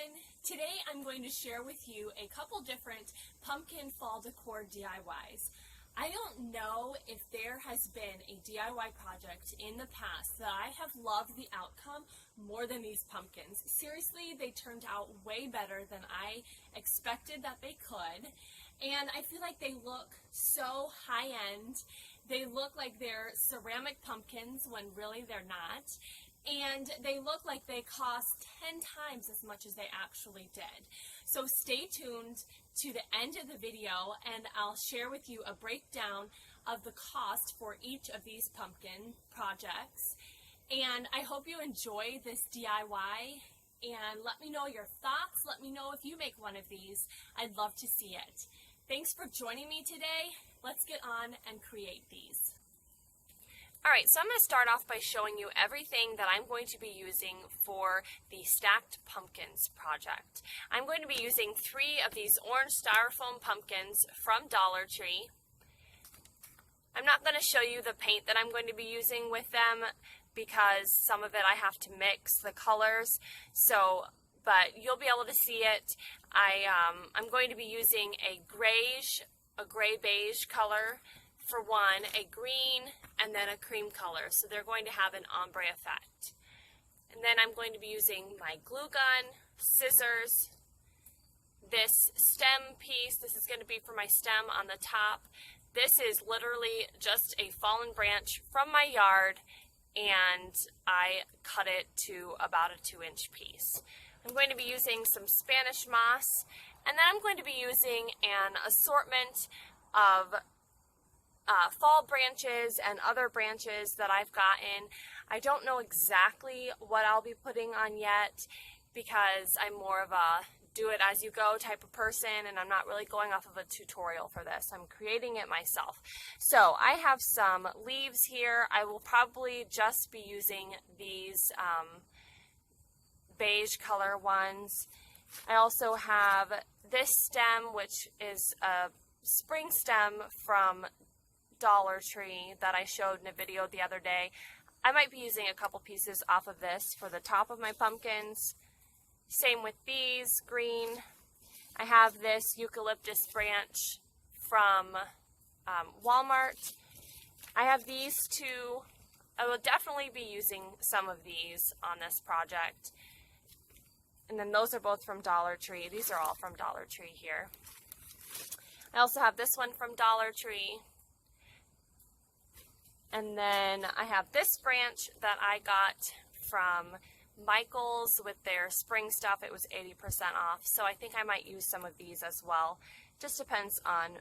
everyone! Today I'm going to share with you a couple different pumpkin fall decor DIYs. I don't know if there has been a DIY project in the past that I have loved the outcome more than these pumpkins. Seriously, they turned out way better than I expected that they could, and I feel like they look so high-end. They look like they're ceramic pumpkins when really they're not. And they look like they cost 10 times as much as they actually did. So stay tuned to the end of the video and I'll share with you a breakdown of the cost for each of these pumpkin projects. And I hope you enjoy this DIY and let me know your thoughts. Let me know if you make one of these. I'd love to see it. Thanks for joining me today. Let's get on and create these. Alright, so I'm going to start off by showing you everything that I'm going to be using for the Stacked Pumpkins project. I'm going to be using 3 of these orange styrofoam pumpkins from Dollar Tree. I'm not going to show you the paint that I'm going to be using with them because some of it I have to mix the colors, but you'll be able to see it. I'm going to be using a gray beige color for one, a green, and then a cream color. So they're going to have an ombre effect. And then I'm going to be using my glue gun, scissors, this stem piece. This is going to be for my stem on the top. This is literally just a fallen branch from my yard, and I cut it to about a 2-inch piece. I'm going to be using some Spanish moss, and then I'm going to be using an assortment of fall branches and other branches that I've gotten. I don't know exactly what I'll be putting on yet because I'm more of a do-it-as-you-go type of person, and I'm not really going off of a tutorial for this. I'm creating it myself. So I have some leaves here. I will probably just be using these beige color ones. I also have this stem, which is a spring stem from Dollar Tree that I showed in a video the other day. I might be using a couple pieces off of this for the top of my pumpkins. Same with these, green. I have this eucalyptus branch from Walmart. I have these 2. I will definitely be using some of these on this project. And then those are both from Dollar Tree. These are all from Dollar Tree here. I also have this one from Dollar Tree. And then I have this branch that I got from Michael's with their spring stuff. It was 80% off, so I think I might use some of these as well. Just depends on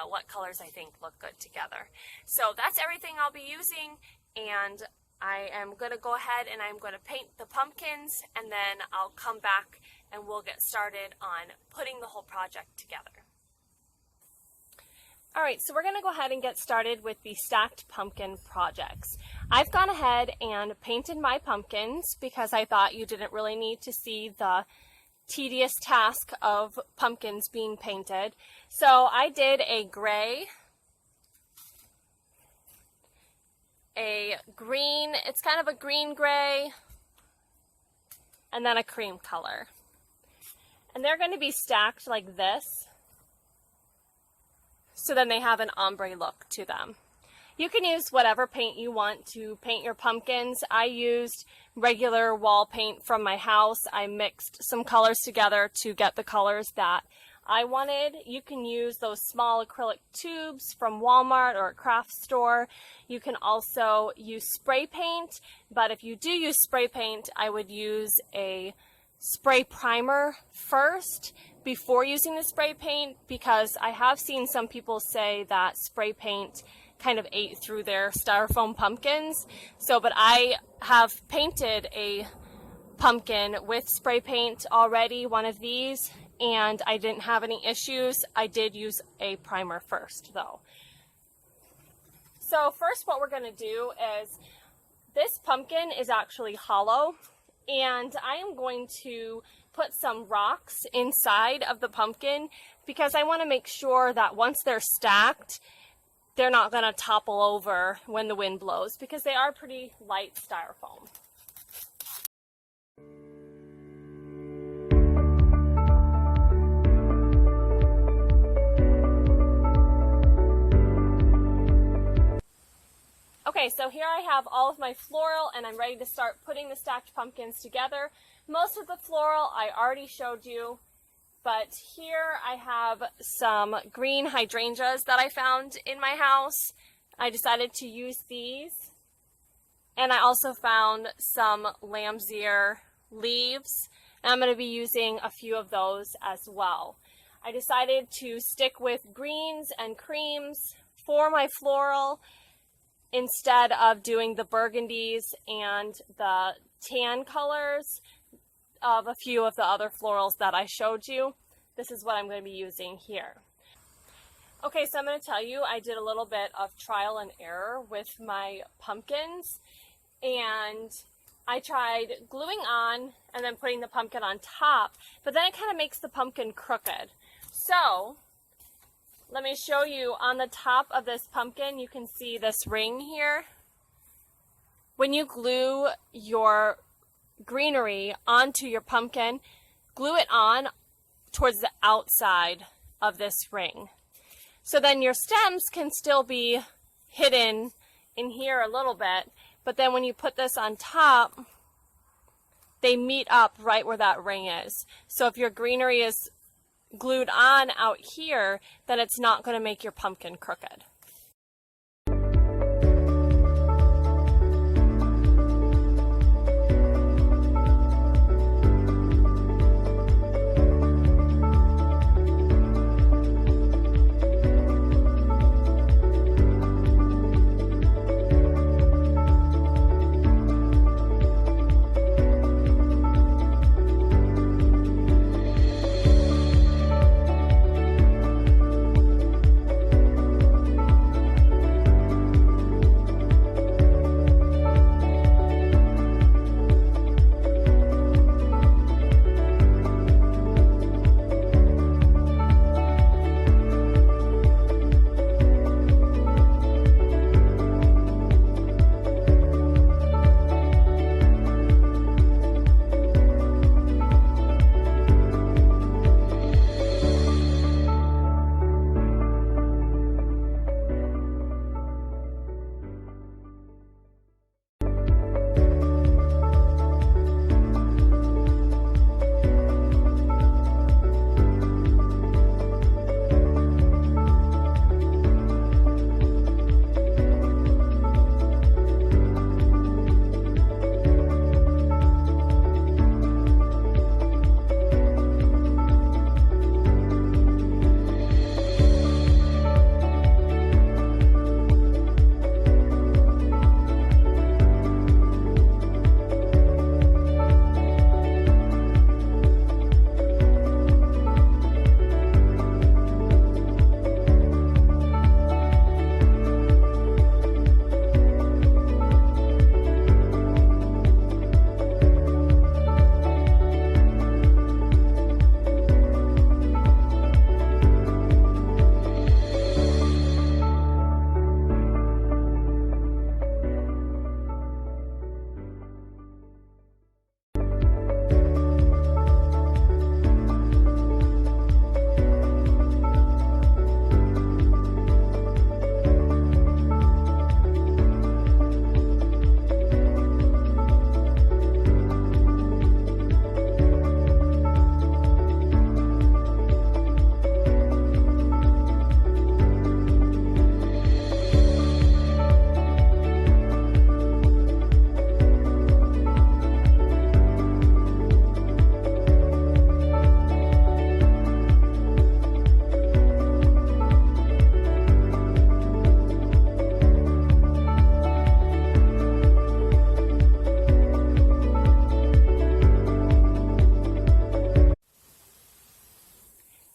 what colors I think look good together. So that's everything I'll be using, and I am going to go ahead and I'm going to paint the pumpkins, and then I'll come back and we'll get started on putting the whole project together. Alright, so we're going to go ahead and get started with the stacked pumpkin projects. I've gone ahead and painted my pumpkins because I thought you didn't really need to see the tedious task of pumpkins being painted. So I did a gray, a green, it's kind of a green-gray, and then a cream color. And they're going to be stacked like this, so then they have an ombre look to them. You can use whatever paint you want to paint your pumpkins. I used regular wall paint from my house. I mixed some colors together to get the colors that I wanted. You can use those small acrylic tubes from Walmart or a craft store. You can also use spray paint, but if you do use spray paint, I would use a spray primer first before using the spray paint, because I have seen some people say that spray paint kind of ate through their styrofoam pumpkins. But I have painted a pumpkin with spray paint already, one of these, and I didn't have any issues. I did use a primer first though. So first what we're going to do is, this pumpkin is actually hollow, and I am going to put some rocks inside of the pumpkin because I want to make sure that once they're stacked, they're not going to topple over when the wind blows because they are pretty light styrofoam. Okay, so here I have all of my floral and I'm ready to start putting the stacked pumpkins together. Most of the floral I already showed you, but here I have some green hydrangeas that I found in my house. I decided to use these. And I also found some lamb's ear leaves, and I'm going to be using a few of those as well. I decided to stick with greens and creams for my floral instead of doing the burgundies and the tan colors of a few of the other florals that I showed you. This is what I'm going to be using here. Okay, so I'm going to tell you I did a little bit of trial and error with my pumpkins, and I tried gluing on and then putting the pumpkin on top, but then it kind of makes the pumpkin crooked. So let me show you on the top of this pumpkin, you can see this ring here. When you glue your greenery onto your pumpkin, glue it on towards the outside of this ring. So then your stems can still be hidden in here a little bit, but then when you put this on top, they meet up right where that ring is. So if your greenery is glued on out here, then it's not going to make your pumpkin crooked.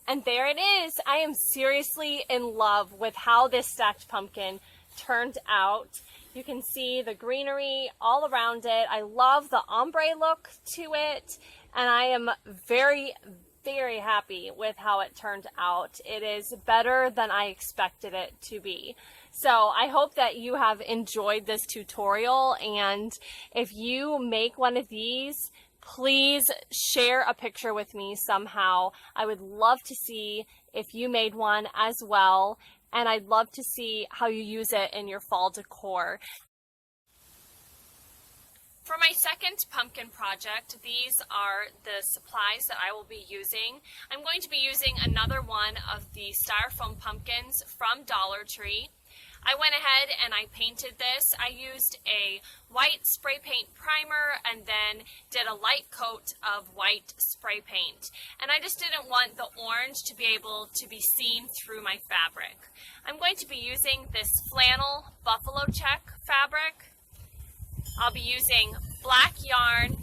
And there it is. I am seriously in love with how this stacked pumpkin turned out. You can see the greenery all around it. I love the ombre look to it, and I am very, very happy with how it turned out. It is better than I expected it to be. So I hope that you have enjoyed this tutorial, and if you make one of these, please share a picture with me somehow. I would love to see if you made one as well, and I'd love to see how you use it in your fall decor. For my second pumpkin project, these are the supplies that I will be using. I'm going to be using another one of the styrofoam pumpkins from Dollar Tree. I went ahead and I painted this. I used a white spray paint primer and then did a light coat of white spray paint. And I just didn't want the orange to be able to be seen through my fabric. I'm going to be using this flannel buffalo check fabric. I'll be using black yarn,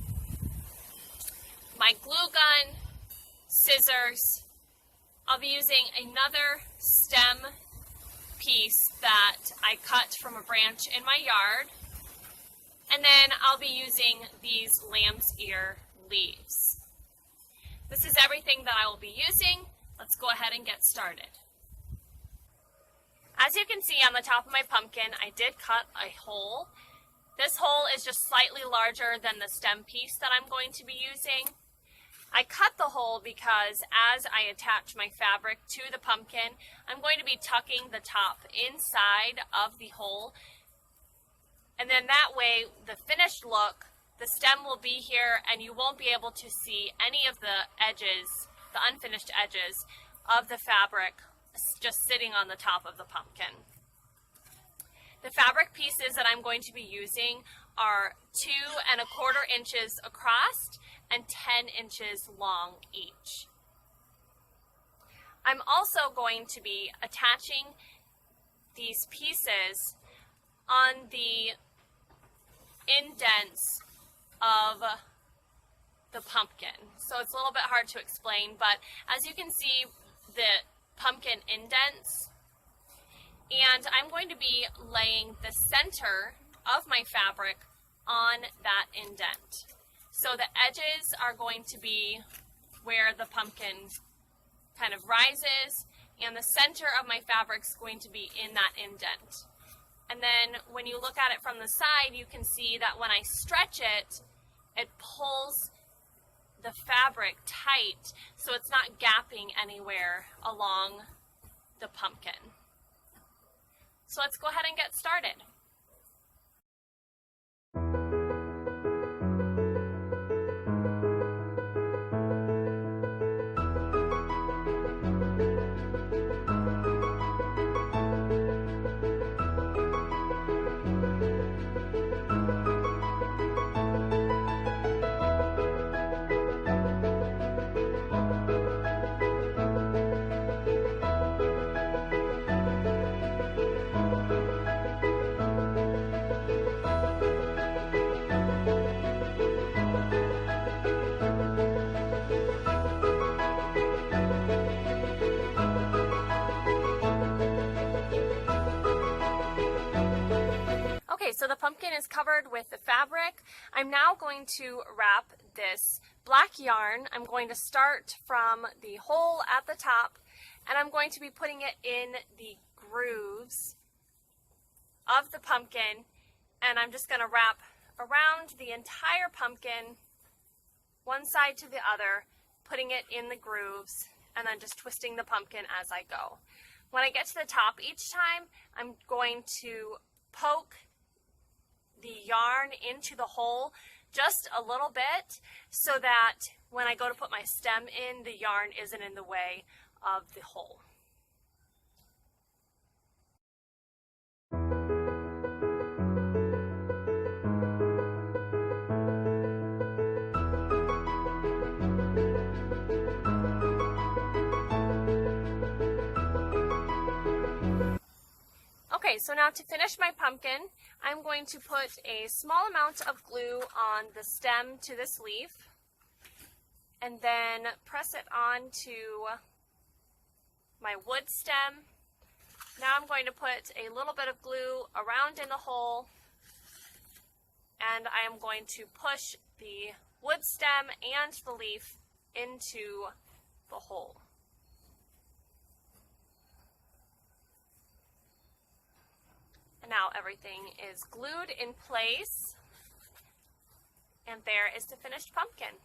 my glue gun, scissors. I'll be using another stem piece that I cut from a branch in my yard. And then I'll be using these lamb's ear leaves. This is everything that I will be using. Let's go ahead and get started. As you can see on the top of my pumpkin, I did cut a hole. This hole is just slightly larger than the stem piece that I'm going to be using. I cut the hole because as I attach my fabric to the pumpkin, I'm going to be tucking the top inside of the hole. And then that way, the finished look, the stem will be here and you won't be able to see any of the edges, the unfinished edges of the fabric just sitting on the top of the pumpkin. The fabric pieces that I'm going to be using are 2 1/4 inches across and 10 inches long each. I'm also going to be attaching these pieces on the indents of the pumpkin. So it's a little bit hard to explain, but as you can see, the pumpkin indents. And I'm going to be laying the center of my fabric on that indent. So the edges are going to be where the pumpkin kind of rises, and the center of my fabric is going to be in that indent. And then when you look at it from the side, you can see that when I stretch it, it pulls the fabric tight so it's not gapping anywhere along the pumpkin. So let's go ahead and get started. So the pumpkin is covered with the fabric. I'm now going to wrap this black yarn. I'm going to start from the hole at the top, and I'm going to be putting it in the grooves of the pumpkin, and I'm just going to wrap around the entire pumpkin, one side to the other, putting it in the grooves, and then just twisting the pumpkin as I go. When I get to the top each time, I'm going to poke the yarn into the hole just a little bit so that when I go to put my stem in, the yarn isn't in the way of the hole. Okay, so now to finish my pumpkin, I'm going to put a small amount of glue on the stem to this leaf and then press it onto my wood stem. Now I'm going to put a little bit of glue around in the hole, and I am going to push the wood stem and the leaf into the hole. And now everything is glued in place, and there is the finished pumpkin.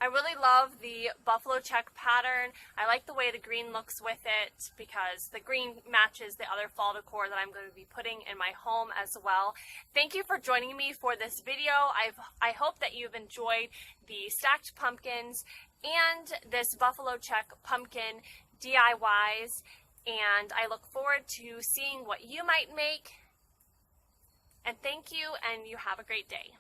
I really love the buffalo check pattern. I like the way the green looks with it because the green matches the other fall decor that I'm going to be putting in my home as well. Thank you for joining me for this video. I hope that you've enjoyed the stacked pumpkins and this buffalo check pumpkin DIYs, and I look forward to seeing what you might make. And thank you, and you have a great day.